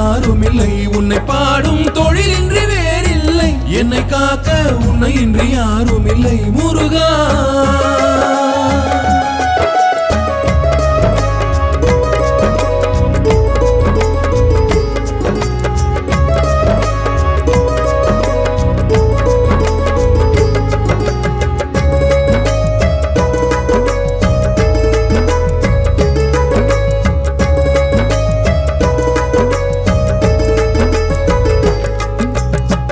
யாரும் இல்லை உன்னை பாடும் தொழிலின்றி வேறில்லை என்னை காக்க உன்னை இன்றி யாரும் இல்லை முருகா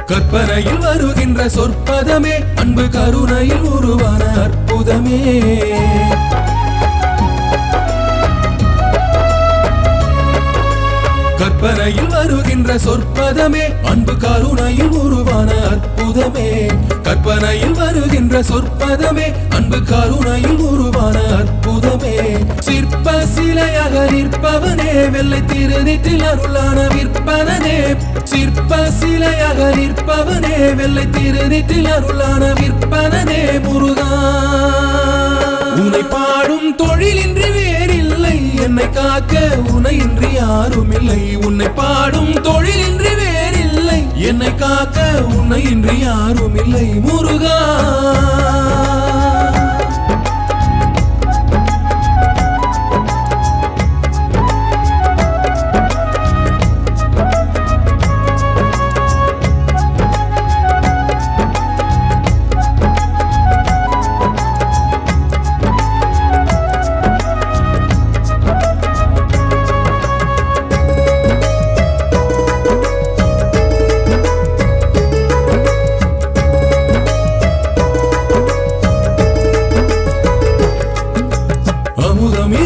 கற்பனையில் வருகின்ற சொற்பதமே அன்பு கருணையில் உருவான அற்புதமே கற்பனையில் வருகின்ற சொற்பதமே அன்பு கருணையில் உருவான அற்புதமே கற்பனையில் வருகின்ற சொற்பதமே அன்பு கருணையில் உருவான அற்புதமே சிற்ப சிலையாக நிற்பவனே வெள்ளை திருநீற்றில் அருளான விற்பனனே சிற்ப சிலையாக நிற்பவனே வெள்ளை திருநீற்றில் அருளான விற்பனனே முருகா உன்னை பாடும் தொழிலின்றி வேறில்லை என்னை காக்க உன்னை இன்றி யாரும் இல்லை உன்னை பாடும் தொழிலின்றி வேறில்லை என்னை காக்க உன்னை இன்றி யாரும் இல்லை முருகா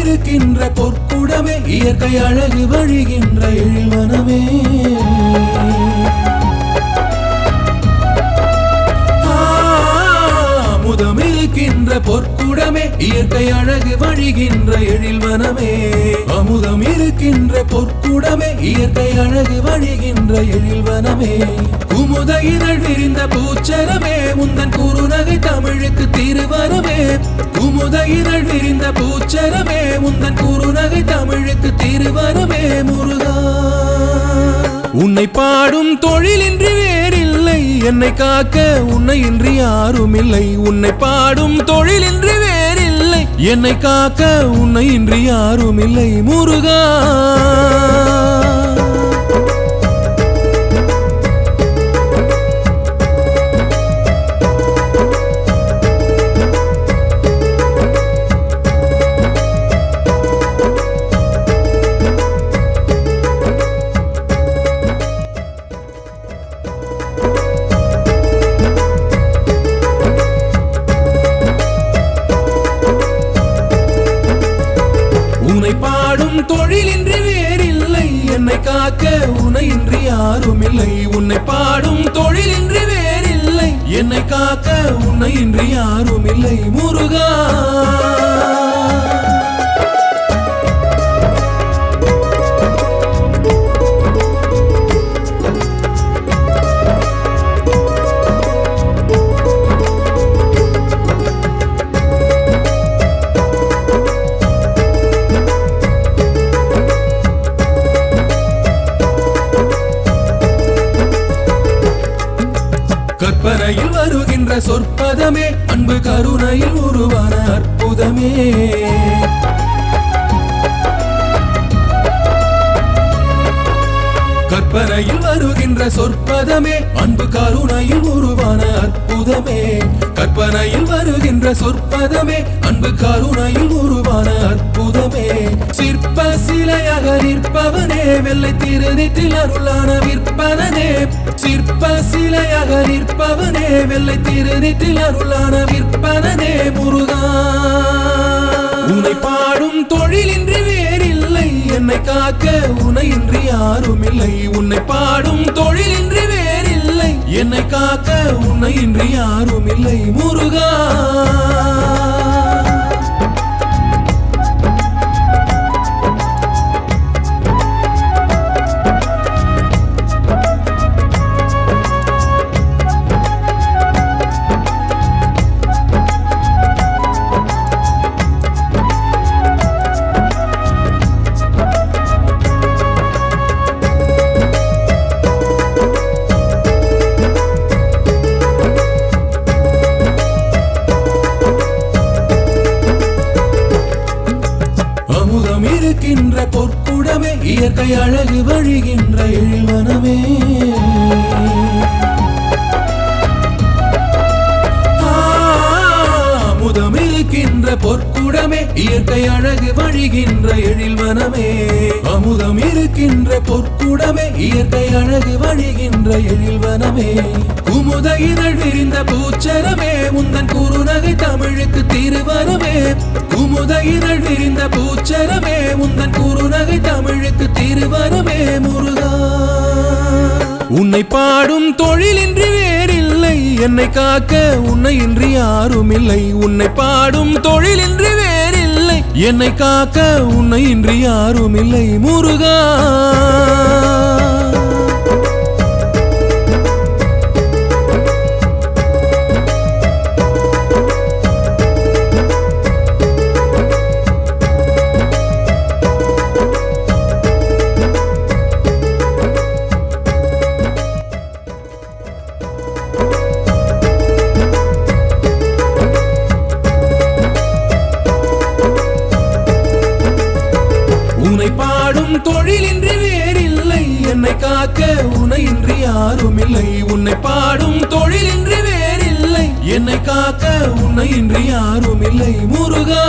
இருக்கின்ற பொற்குடமே இயற்கை அழகு வழிகின்ற எழில்வனமே அமுதம் இருக்கின்ற பொற்குடமே இயற்கை அழகு வழிகின்ற எழில்வனமே அமுதம் இருக்கின்ற பொற்குடமே இயற்கை அழகு வழிகின்ற எழில்வனமே குமுத இதழ் விரிந்த பூச்சரமே உந்தன் குறுநகை தமிழுக்கு திருவரமே குமுத இதழ் விரிந்த பூச்சரமே உந்தன் குறுநகை தமிழுக்கு திருவரமே முருகா உன்னை பாடும் தொழிலின்றி வேறில்லை என்னை காக்க உன்னை இன்றி யாரும் இல்லை உன்னை பாடும் தொழிலின்றி வேறில்லை என்னை காக்க உன்னை இன்றி யாரும் இல்லை முருகா உன்னை பாடும் தொழிலின்றி வேறில்லை என்னை காக்க உன்னை இன்றி யாரும் இல்லை உன்னை பாடும் தொழிலின்றி வேறில்லை என்னை காக்க உன்னை இன்றி யாரும் இல்லை முருகா கற்பனையில் வருகின்ற சொற்பதமே அன்பு கருணையில் உருவான அற்புதமே கற்பனையில் வருகின்ற சொற்பதமே அன்பு கருணையில் உருவான அற்புதமே கற்பனையில் வருகின்ற சொற்பதமே அன்பு கருணையில் உருவான அற்புதமே சிற்ப சிலையாக நிற்பவனே வெள்ளை திருநீற்றில் அருளான விற்பனனே சிற்ப சிலையாக நிற்பவனே வெள்ளை திருநீற்றில் அருளான விற்பனனே முருகா உன்னை பாடும் தொழிலின்றி வேறில்லை என்னை காக்க உன்னை இன்றி யாரும் இல்லை உன்னை பாடும் தொழிலின்றி வேறில்லை என்னை காக்க உன்னை இன்றி யாரும் இல்லை முருகா இயற்கை அழகு வழிகின்ற எழில்வனமே அமுதமிருக்கின்ற பொற்குடமே இயற்கை அழகு வழிகின்ற எழில்வனமே அமுதம் இருக்கின்ற பொற்குடமே இயற்கை அழகு வழிகின்ற எழில்வனமே குமுத இதழ் விரிந்த பூச்சரமே உந்தன் குறுநகை தமிழுக்கு திருவரமே குமுத இதழ் விரிந்த பூச்சரமே உந்தன் குறுநகை தமிழுக்கு திருவரமே முருகா உன்னை பாடும் தொழிலின்றி வேறில்லை என்னை காக்க உன்னை இன்றி யாரும் இல்லை உன்னை பாடும் தொழிலின்றி வேறில்லை என்னை காக்க உன்னை இன்றி யாரும் இல்லை முருகா உன்னை பாடும் தொழிலின்றி வேறில்லை என்னை காக்க உன்னை இன்றி யாரும் இல்லை உன்னை பாடும் தொழிலின்றி வேறில்லை என்னை காக்க உன்னை இன்றி யாரும் இல்லை முருகா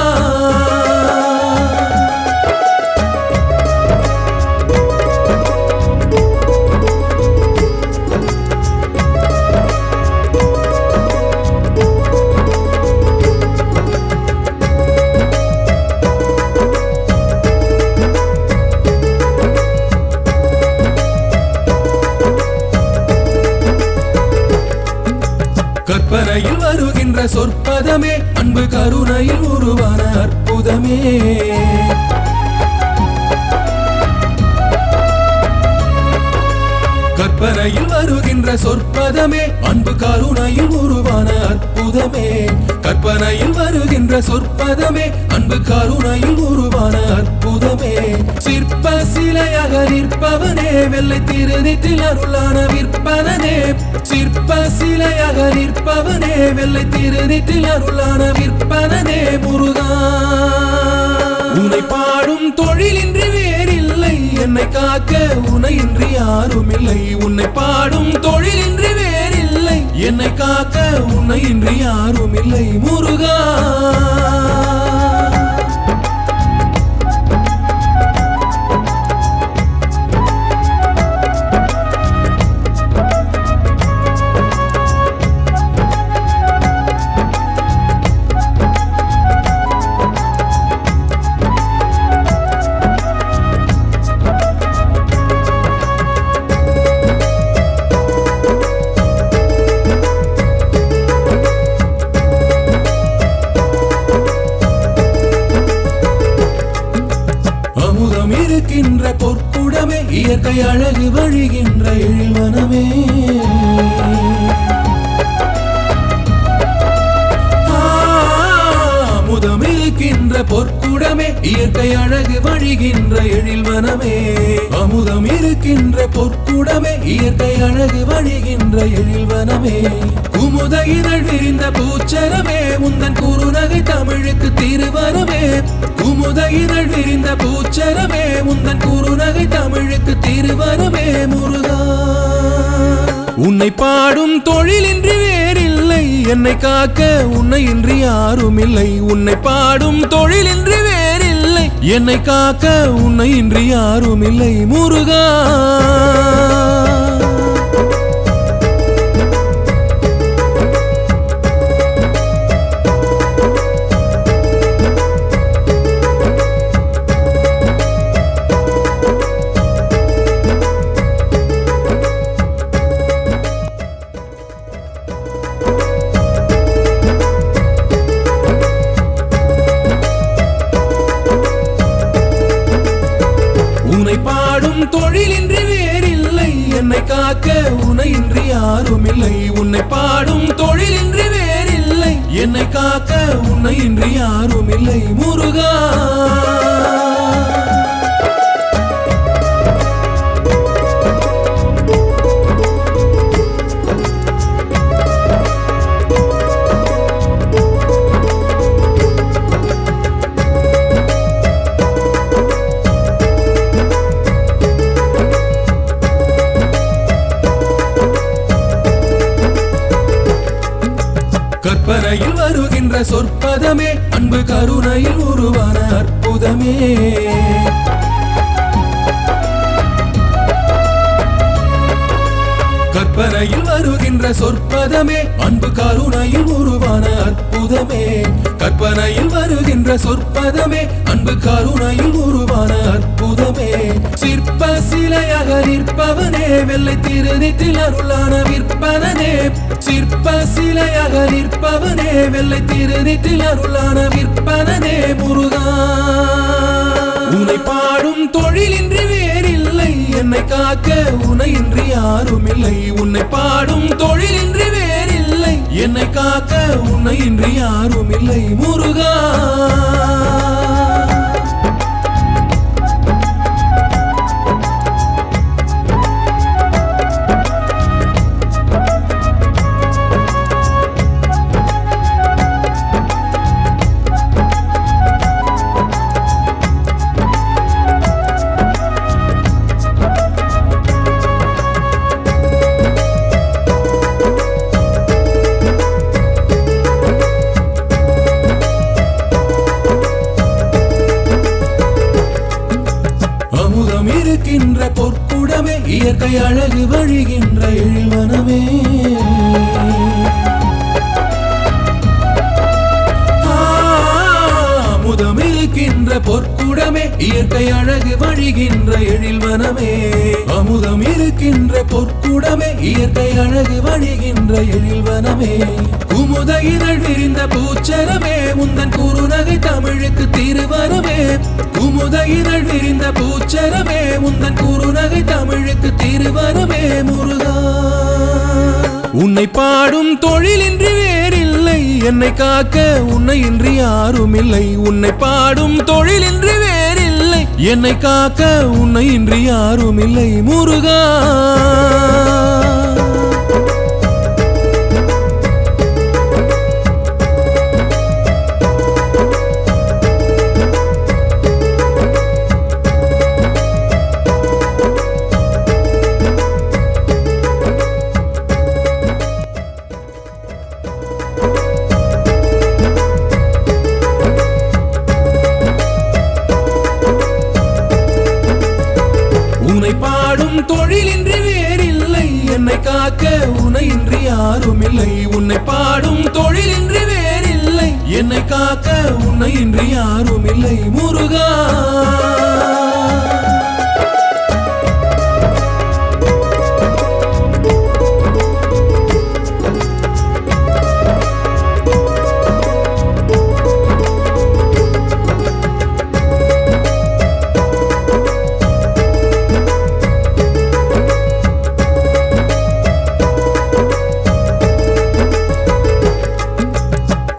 கற்பனையில் வருகின்ற சொற்பதமே அன்பு கருணையில் உருவான அற்புதமே கற்பனையில் வருகின்ற சொற்பதமே அன்பு கருணையில் உருவான அற்புதமே கற்பனையில் வருகின்ற சொற்பதமே அன்பு கருணையில் உருவான அற்புதமே சிற்ப சிலையாக நிற்பவனே வெள்ளை திருநீற்றில் அருளான விற்பனனே சிற்ப சிலையாக நிற்பவனே வெள்ளை திருநீற்றில் அருளான விற்பனனே முருகா உன்னை பாடும் தொழிலின்றி வேறில்லை என்னை காக்க உன்னை இன்றி யாரும் இல்லை உன்னை பாடும் தொழிலின்றி வேறில்லை என்னை காக்க உன்னை இன்றி யாரும் இல்லை முருகா அமுதம் இருக்கின்ற பொற்குடமே இயற்கை அழகு வழிகின்ற எழில்வனமே அமுதம் இருக்கின்ற பொற்குடமே இயற்கை அழகு வழிகின்ற எழில்வனமே அமுதம் இருக்கின்ற பொற்குடமே இயற்கை அழகு வழிகின்ற எழில்வனமே குமுத இதழ் விரிந்த பூச்சரமே உந்தன் குறுநகை தமிழுக்கு திருவரமே குமுத இதழ் விரிந்த பூச்சரமே உந்தன் குறுநகை தமிழுக்கு திருவரமே முருகா உன்னை பாடும் தொழிலின்றி வேறில்லை என்னை காக்க உன்னை இன்றி யாரும் இல்லை உன்னை பாடும் தொழிலின்றி வேறில்லை என்னை காக்க உன்னை இன்றி யாரும் இல்லை முருகா உன்னை பாடும் தொழிலின்றி வேறில்லை என்னை காக்க உன்னை இன்றி யாரும் இல்லை உன்னை பாடும் தொழிலின்றி வேறில்லை என்னை காக்க உன்னை இன்றி யாரும் இல்லை முருகா சொற்பதமே அன்பு கருணையில் உருவான அற்புதமே கற்பனையில் வருகின்ற சொற்பதமே அன்பு கருணையில் உருவான அற்புதமே கற்பனையில் வருகின்ற சொற்பதமே அன்பு கருணையில் உருவான அற்புதமே சிற்ப சிலையாக நிற்பவனே வெள்ளை திருநீற்றில் அருளான விற்பனனே சிற்ப சிலையாக நிற்பவனே வெள்ளை திருநீற்றில் அருளான விற்பனனே முருகா உன்னை பாடும் தொழிலின்றி வேறில்லை என்னை காக்க உனையின்றி யாரும் இல்லை உன்னை பாடும் தொழிலின்றி வேறில்லை என்னை காக்க உன்னையின்றி யாரும் இல்லை முருகா இருக்கின்ற பொற்குடமே இயற்கை அழகு வழிகின்ற எழில்வனமே அமுதம் இருக்கின்ற பொற்குடமே இயற்கை அழகு வழிகின்ற எழில்வனமே அமுதம் இருக்கின்ற பொற்குடமே இயற்கை அழகு வழிகின்ற எழில்வனமே குமுத இதழ் விரிந்த பூச்சரமே உந்தன் குறுநகை தமிழுக்கு திருவரமே குமுத இதழ் விரிந்த பூச்சரமே உந்தன் குறுநகை தமிழுக்கு திருவரமே முருகா உன்னை பாடும் தொழிலின்றி வேறில்லை என்னை காக்க உன்னையின்றி யாரும் இல்லை உன்னை பாடும் தொழிலின்றி வேறில்லை என்னை காக்க உன்னையின்றி யாரும் இல்லை முருகா உன்னை பாடும் தொழிலின்றி வேறில்லை என்னை காக்க உனையின்றி யாரும் இல்லை உன்னை பாடும் தொழிலின்றி வேறில்லை என்னை காக்க உன்னையின்றி யாரும் இல்லை முருகா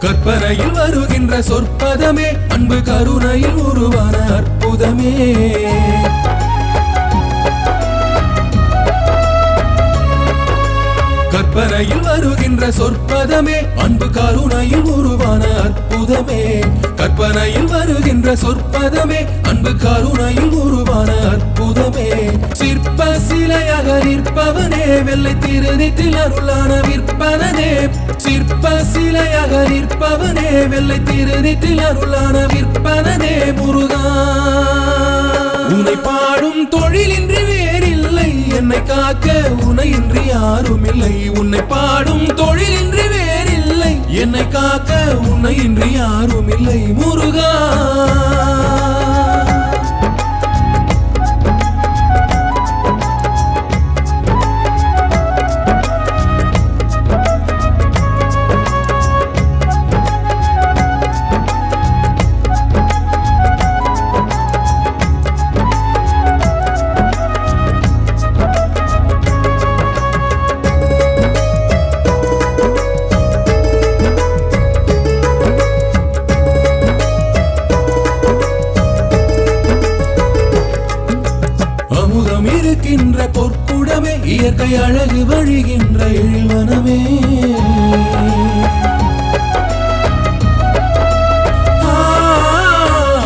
கற்பனையில் வருகின்ற சொற்பதமே அன்பு கருணையில் உருவான அற்புதமே கற்பனையில் வருகின்ற சொற்பதமே அன்பு கருணையில் உருவான அற்புதமே கற்பனையில் வருகின்ற சொற்பதமே அன்பு கருணையில் உருவான அற்புதமே சிற்ப சிலையாக நிற்பவனே வெள்ளை திருநீற்றில் அருளான விற்பனனே சிற்ப சிலையாக நிற்பவனே வெள்ளை திருநீற்றில் அருளான விற்பனனே முருகா உன்னை பாடும் தொழிலின்றி வேறில்லை என்னை காக்க உனையின்றி யாரும் இல்லை உன்னை பாடும் தொழிலின்றி வேறில்லை என்னை காக்க உன்னையின்றி யாரும் இல்லை முருகா இருக்கின்ற பொற்குடமே இயற்கை அழகு வழிகின்ற எழில்வனமே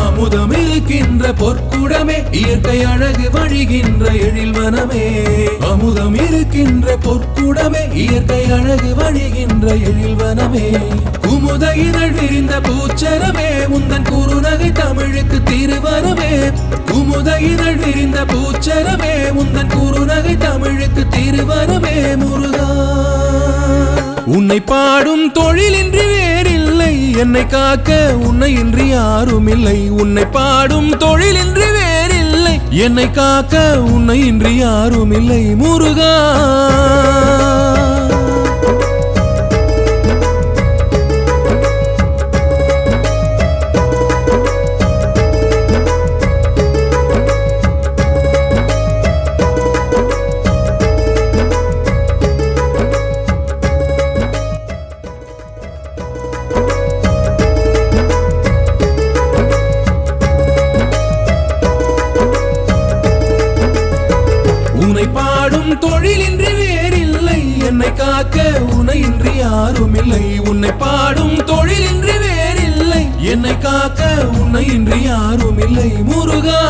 அமுதம் இருக்கின்ற பொற்குடமே இயற்கை அழகு வழிகின்ற எழில்வனமே அமுதம் இருக்கின்ற பொற்குடமே இயற்கை அழகு வழிகின்ற எழில்வனமே குமுத இதழ் விரிந்த பூச்சரமே உந்தன் குறுநகை தமிழுக்கு திருவரமே குமுத இதழ் விரிந்த பூச்சரமே உந்தன் குறுநகை தமிழுக்கு திருவரமே முருகா உன்னை பாடும் தொழிலின்றி வேறில்லை என்னை காக்க உன்னை இன்றி யாரும் இல்லை உன்னை பாடும் தொழிலின்றி வேறில்லை என்னை காக்க உன்னை இன்றி யாரும் இல்லை முருகா உன்னை பாடும் தொழிலின்றி வேறில்லை என்னை காக்க உன்னை இன்றி யாரும் இல்லை உன்னை பாடும் தொழிலின்றி வேறில்லை என்னை காக்க உன்னை இன்றி யாரும் இல்லை முருகா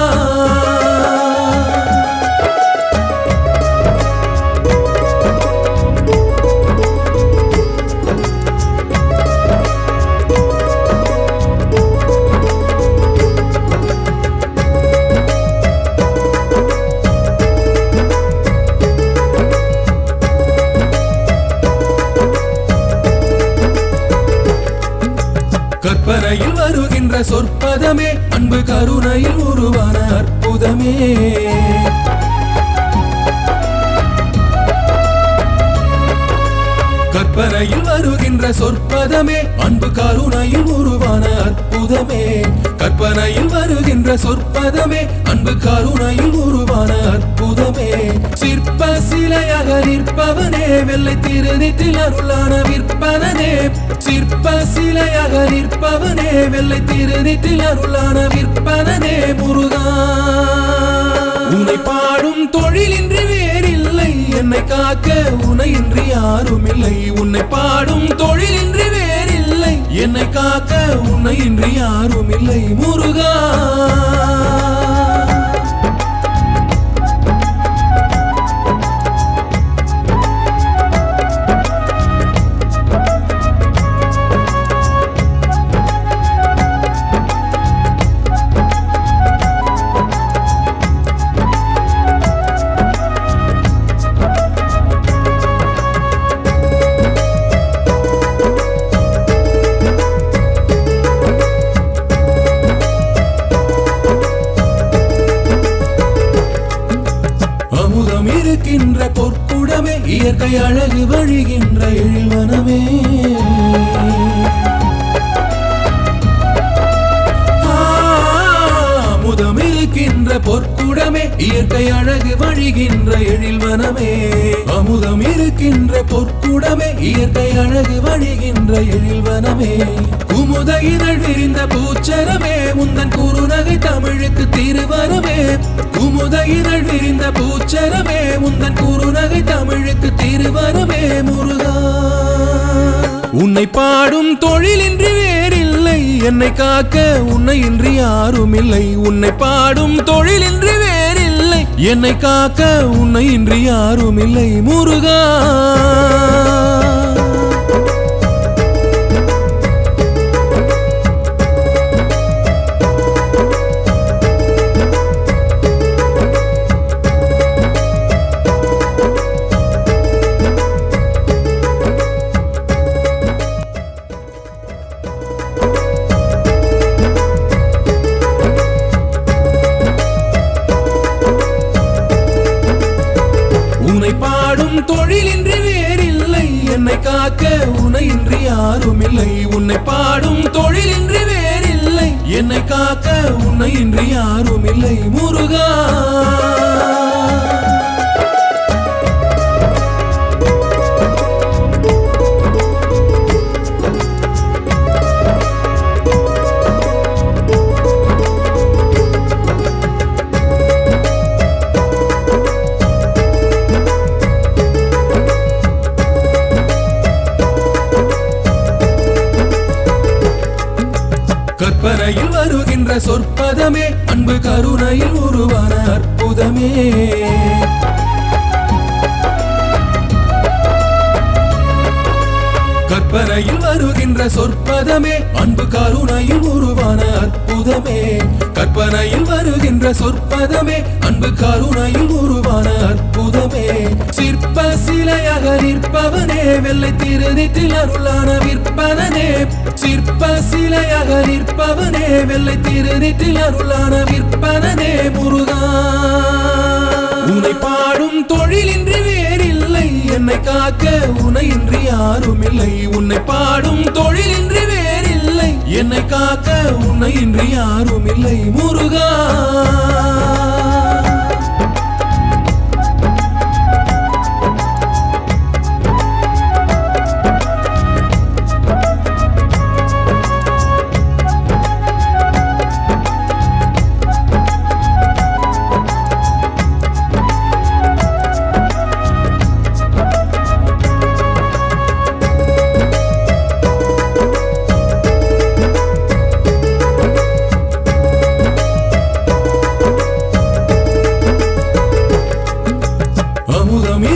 கற்பனையில் வருகின்ற சொற்பதமே அன்பு கருணையில் உருவான அற்புதமே கற்பனையில் வருகின்ற சொற்பதமே அன்பு கருணையில் உருவான அற்புதமே கற்பனையில் வருகின்ற சொற்பதமே அன்பு கருணையில் உருவான அற்புதமே சிற்ப சிலையாக நிற்பவனே வெள்ளை திருநீற்றில் அருளான விற்பனனே சிற்ப சிலையாக நிற்பவனே வெள்ளை திருநீற்றில் அருளான விற்பனனே முருகா உன்னை பாடும் தொழிலின்றி வேறில்லை என்னை காக்க உன்னை இன்றி யாரும் இல்லை உன்னை பாடும் தொழிலின்றி வேறில்லை என்னை காக்க உன்னை இன்றி யாரும் இல்லை முருகா அமுதம் இருக்கின்ற பொற்குடமே இயற்கை அழகு வழிகின்ற எழில்வனமே அமுதம் இருக்கின்ற பொற்குடமே இயற்கை அழகு வழிகின்ற எழில்வனமே அமுதம் இருக்கின்ற பொற்குடமே இயற்கை அழகு வழிகின்ற எழில்வனமே குமுத இதழ் விரிந்த பூச்சரமே உந்தன் குறுநகை தமிழுக்கு திருவரமே குமுத இதழ் விரிந்த பூச்சரமே உந்தன் குறுநகை தமிழுக்கு திருவரமே முருகா உன்னை பாடும் தொழிலின்றி வேறில்லை என்னை காக்க உன்னை இன்றி யாரும் இல்லை உன்னை பாடும் தொழிலின்றி வேறில்லை என்னை காக்க உன்னை இன்றி யாரும் இல்லை முருகா உன்னை பாடும் தொழிலின்றி வேறில்லை என்னை காக்க உன்னை இன்றி யாரும் இல்லை உன்னை பாடும் தொழிலின்றி வேறில்லை என்னை காக்க உன்னை இன்றி யாரும் இல்லை முருகா கற்பனையில் வருகின்ற சொற்பதமே அன்பு கருணையில் உருவான அற்புதமே. கற்பனையில் வருகின்ற சொற்பதமே அன்பு கருணையில் உருவான அற்புதமே. கற்பனையில் வருகின்ற சொற்பதமே அன்பு கருணையில் உருவான அற்புதமே. சிற்ப சிலையாக நிற்பவனே வெள்ளை திருநீற்றில் அருளான விற்பனனே. சிற்ப சிலையாக நிற்பவனே வெள்ளை திருநீற்றில் அருளான விற்பனனே முருகா. உன்னை பாடும் தொழிலின்றி வேறில்லை, என்னை காக்க உனையின்றி யாரும் இல்லை. உன்னை பாடும் தொழிலின்றி வேறில்லை, என்னை காக்க உனையின்றி யாரும் இல்லை முருகா.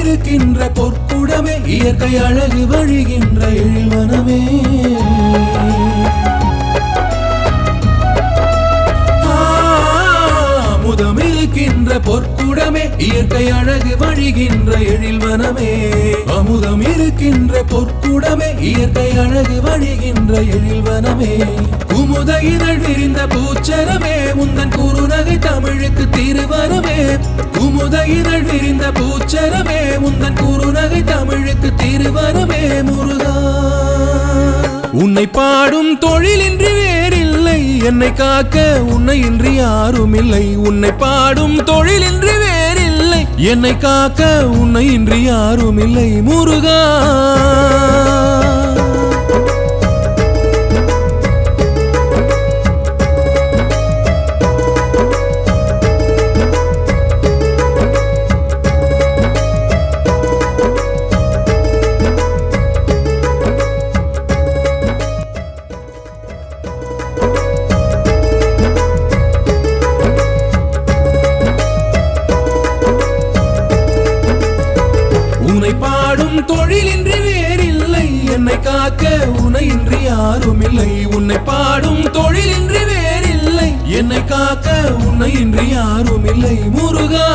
இருக்கின்ற பொற்குடமே இயற்கை அழகு வழிகின்ற எழில்வனமே. அமுதம் இருக்கின்ற பொற்குடமே இயற்கை அழகு வழிகின்ற எழில்வனமே. அமுதம் இருக்கின்ற பொற்குடமே இயற்கை அழகு வழிகின்ற எழில்வனமே. குமுத இதழ் விரிந்த பூச்சரமே உந்தன் குறுநகை தமிழுக்கு திருவரமே. குமுத இதழ் விரிந்த பூச்சரமே உந்தன் குறுநகை தமிழுக்கு திருவரமே முருகா. உன்னை பாடும் தொழிலின்றி வேறில்லை, என்னை காக்க உன்னையின்றி யாரும் இல்லை. உன்னை பாடும் தொழிலின்றி வேறில்லை, என்னை காக்க உன்னையின்றி யாரும் இல்லை முருகா. உன்னை பாடும் தொழிலின்றி வேறில்லை, என்னை காக்க உனையின்றி யாரும் இல்லை. உன்னை பாடும் தொழிலின்றி வேறில்லை, என்னை காக்க உனையின்றி யாரும் இல்லை முருகா.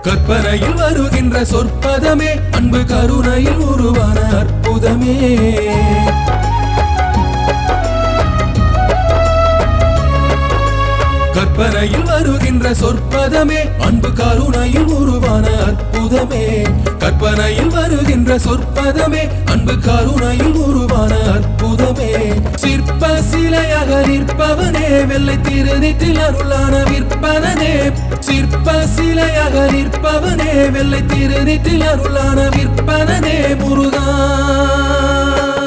கற்பனையில் வருகின்ற சொற்பதமே அன்பு கருணையில் உருவான அற்புதமே. கற்பனையில் வருகின்ற சொற்பதமே அன்பு கருணையில் உருவான அற்புதமே. கற்பனையில் வருகின்ற சொற்பதமே அன்பு கருணையில் உருவான அற்புதமே. சிற்ப சிலையாக நிற்பவனே வெள்ளை திருநீற்றில் அருளான விற்பனனே. சிற்ப சிலையாக நிற்பவனே வெள்ளை திருநீற்றில் அருளான விற்பனனே முருகா.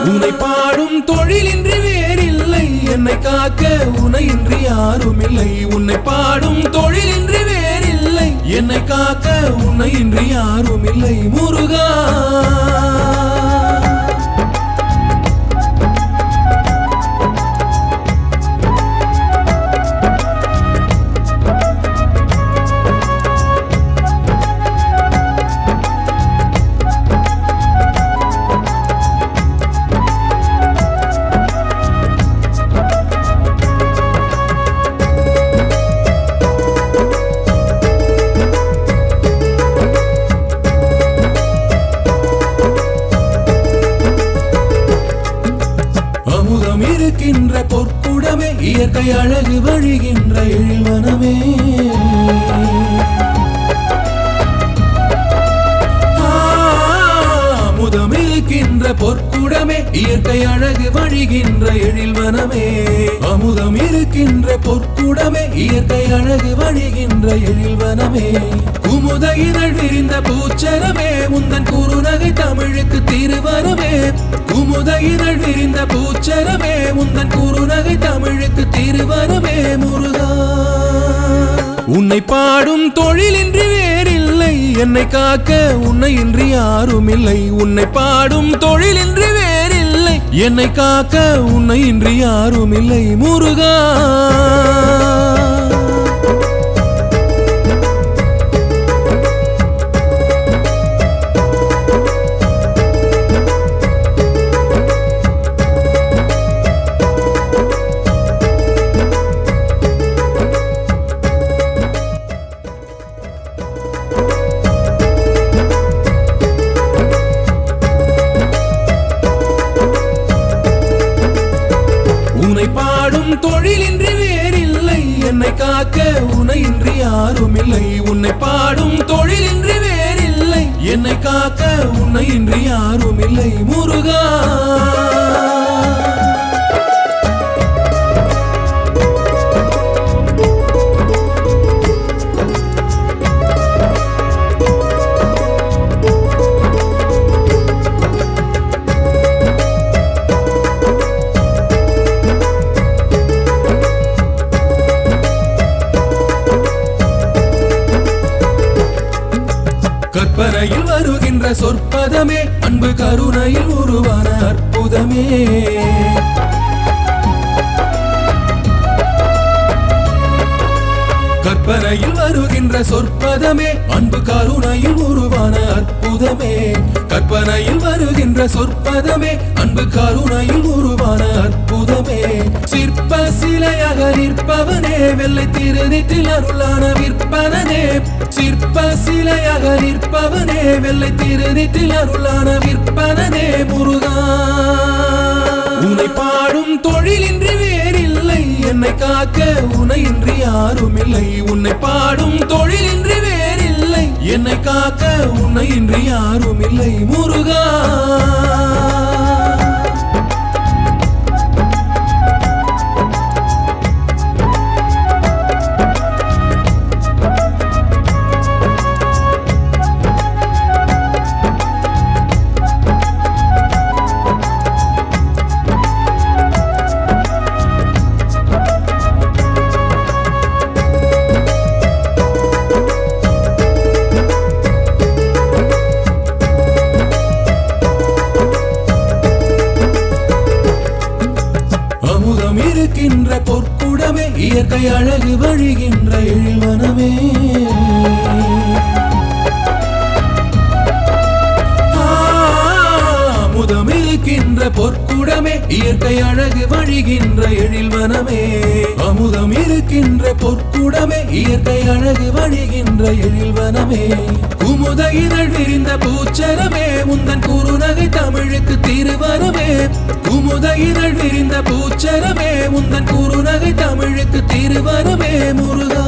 உன்னை பாடும் தொழிலின்றி வேறில்லை, என்னை காக்க உனையின்றி யாரும் இல்லை. உன்னை பாடும் தொழிலின்றி வேறில்லை, என்னை காக்க உனையின்றி யாரும் இல்லை முருகா. இருக்கின்ற பொற்குடமே இயற்கை அழகு வழிகின்ற எழில்வனமே. அமுதம் இருக்கின்ற பொற்குடமே இயற்கை அழகு வழிகின்ற எழில்வனமே. அமுதம் இருக்கின்ற பொற்குடமே இயற்கை அழகு வழிகின்ற எழில்வனமே. குமுத இதழ் விரிந்த பூச்சரமே உந்தன் குறுநகை தமிழுக்கு திருவரமே குமுத இதழ் விரிந்த பூச்சரமே உந்தன் குறுநகை தமிழுக்கு திருவரமே முருகா உன்னை பாடும் தொழிலின்றி வேறில்லை என்னை காக்க உன்னை இன்றி யாரும் இல்லை உன்னை பாடும் தொழிலின்றி வேறில்லை என்னை காக்க உன்னை இன்றி யாரும் இல்லை முருகா உன்னை பாடும் தொழிலின்றி வேறில்லை என்னை காக்க உன்னை இன்றி யாரும் இல்லை உன்னை பாடும் தொழிலின்றி வேறில்லை என்னை காக்க உன்னை இன்றி யாரும் இல்லை முருகா கற்பனையில் வருகின்ற சொற்பதமே அன்பு கருணையில் உருவான அற்புதமே கற்பனையில் வருகின்ற சொற்பதமே அன்பு கருணையில் உருவான அற்புதமே கற்பனையில் வருகின்ற சொற்பதமே அன்பு கருணையில் உருவான அற்புதமே சிற்ப சிலையாக நிற்பவனே வெள்ளை திருநீற்றில் அருளான விற்பனனே சிற்ப சிலையாக நிற்பவனே வெள்ளை திருநீற்றில் அருளான விற்பனனே முருகா உன்னை பாடும் தொழிலின்றி வேறில்லை என்னை காக்க உன்னை இன்றி யாரும் இல்லை உன்னை பாடும் தொழிலின்றி வேறில்லை என்னை காக்க உன்னை இன்றி யாரும் இல்லை முருகா அமுதம் இருக்கின்ற பொற்குடமே இயற்கை அழகு வழிகின்ற எழில்வனமே அமுதம் இருக்கின்ற பொற்குடமே இயற்கை அழகு வழிகின்ற எழில்வனமே அமுதம் இருக்கின்ற பொற்குடமே இயற்கை அழகு வழிகின்ற எழில்வனமே குமுத இதழ் விரிந்த பூச்சரமே உந்தன் குறுநகை தமிழுக்கு திருவரமே குமுத இதழ் விரிந்த பூச்சரமே உந்தன் குறுநகை தமிழுக்கு திருவரமே முருகா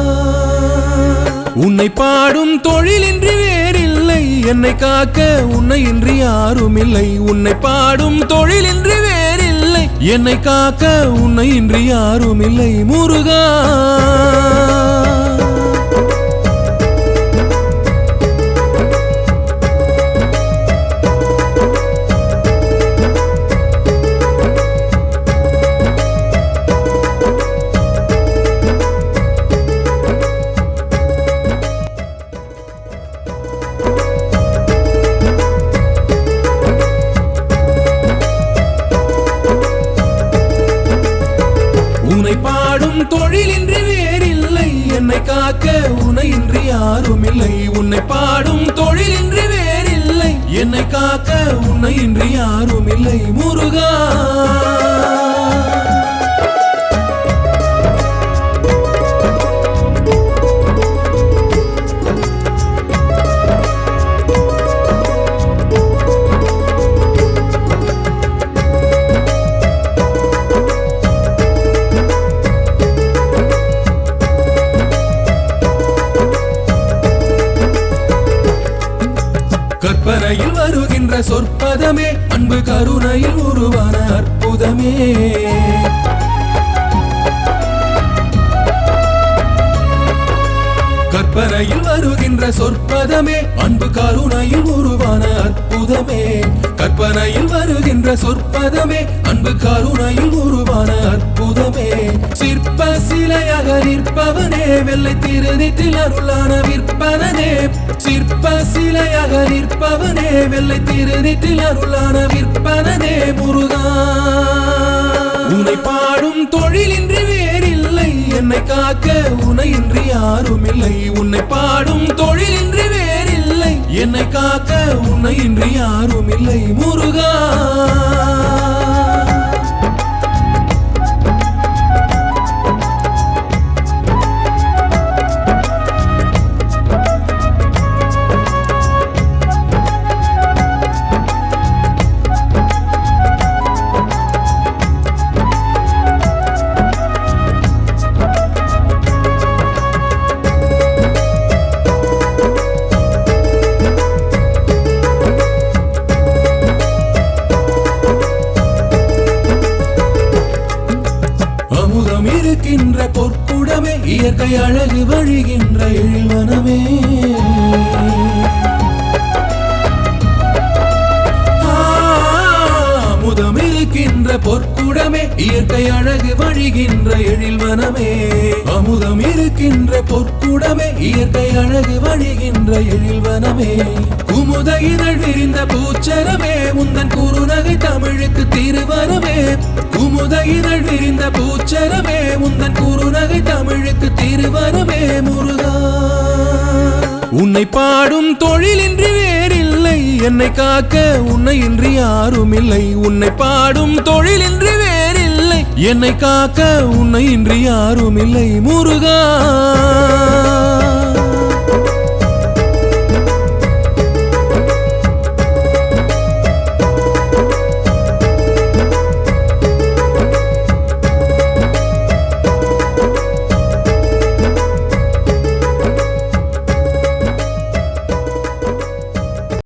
உன்னை பாடும் தொழிலின்றி வேறில்லை என்னை காக்க உன்னை இன்றி யாரும் இல்லை உன்னை பாடும் தொழிலின்றி வேறில்லை என்னை காக்க உன்னை இன்றி யாரும் இல்லை முருகா உன்னை பாடும் தொழிலின்றி வேறில்லை என்னை காக்க உன்னை இன்றி யாரும் இல்லை உன்னை பாடும் தொழிலின்றி வேறில்லை என்னை காக்க உன்னை இன்றி யாரும் இல்லை முருகா கற்பனையில் வருகின்ற சொற்பதமே அன்பு கருணையில் உருவான அற்புதமே கற்பனையில் வருகின்ற சொற்பதமே அன்பு கருணையில் உருவான அற்புதமே கற்பனையில் வருகின்ற சொற்பதமே அன்பு கருணையில் உருவான அற்புதமே சிற்ப சிலையாக நிற்பவனே வெள்ளை திருநீற்றில் அருளான விற்பனனே சிற்ப சிலையாக நிற்பவனே வெள்ளை திருநீற்றில் அருளான விற்பனனே முருகா உன்னை பாடும் தொழிலின்றி வேறில்லை என்னை காக்க உனையின்றி யாரும் இல்லை உன்னை பாடும் தொழிலின்றி வேறில்லை என்னை காக்க உன்னையின்றி யாரும் இல்லை முருகா இருக்கின்ற பொற்குடமே இயற்கை அழகு வழிகின்ற எழில்வனமே அமுதம் இருக்கின்ற பொற்குடமே இயற்கை அழகு வழிகின்ற எழில்வனமே அமுதம் இருக்கின்ற பொற்குடமே இயற்கை அழகு வழிகின்ற எழில்வனமே குமுத இதழ் விரிந்த பூச்சரமே உந்தன் குறுநகை தமிழுக்கு திருவரமே குமுத இதழ் விரிந்த பூச்சரமே உந்தன் குறுநகை தமிழுக்கு திருவரமே முருகா உன்னை பாடும் தொழிலின்றி வேறில்லை என்னை காக்க உன்னையின்றி யாரும் இல்லை உன்னை பாடும் தொழிலின்றி வேறில்லை என்னை காக்க உன்னையின்றி யாரும் இல்லை முருகா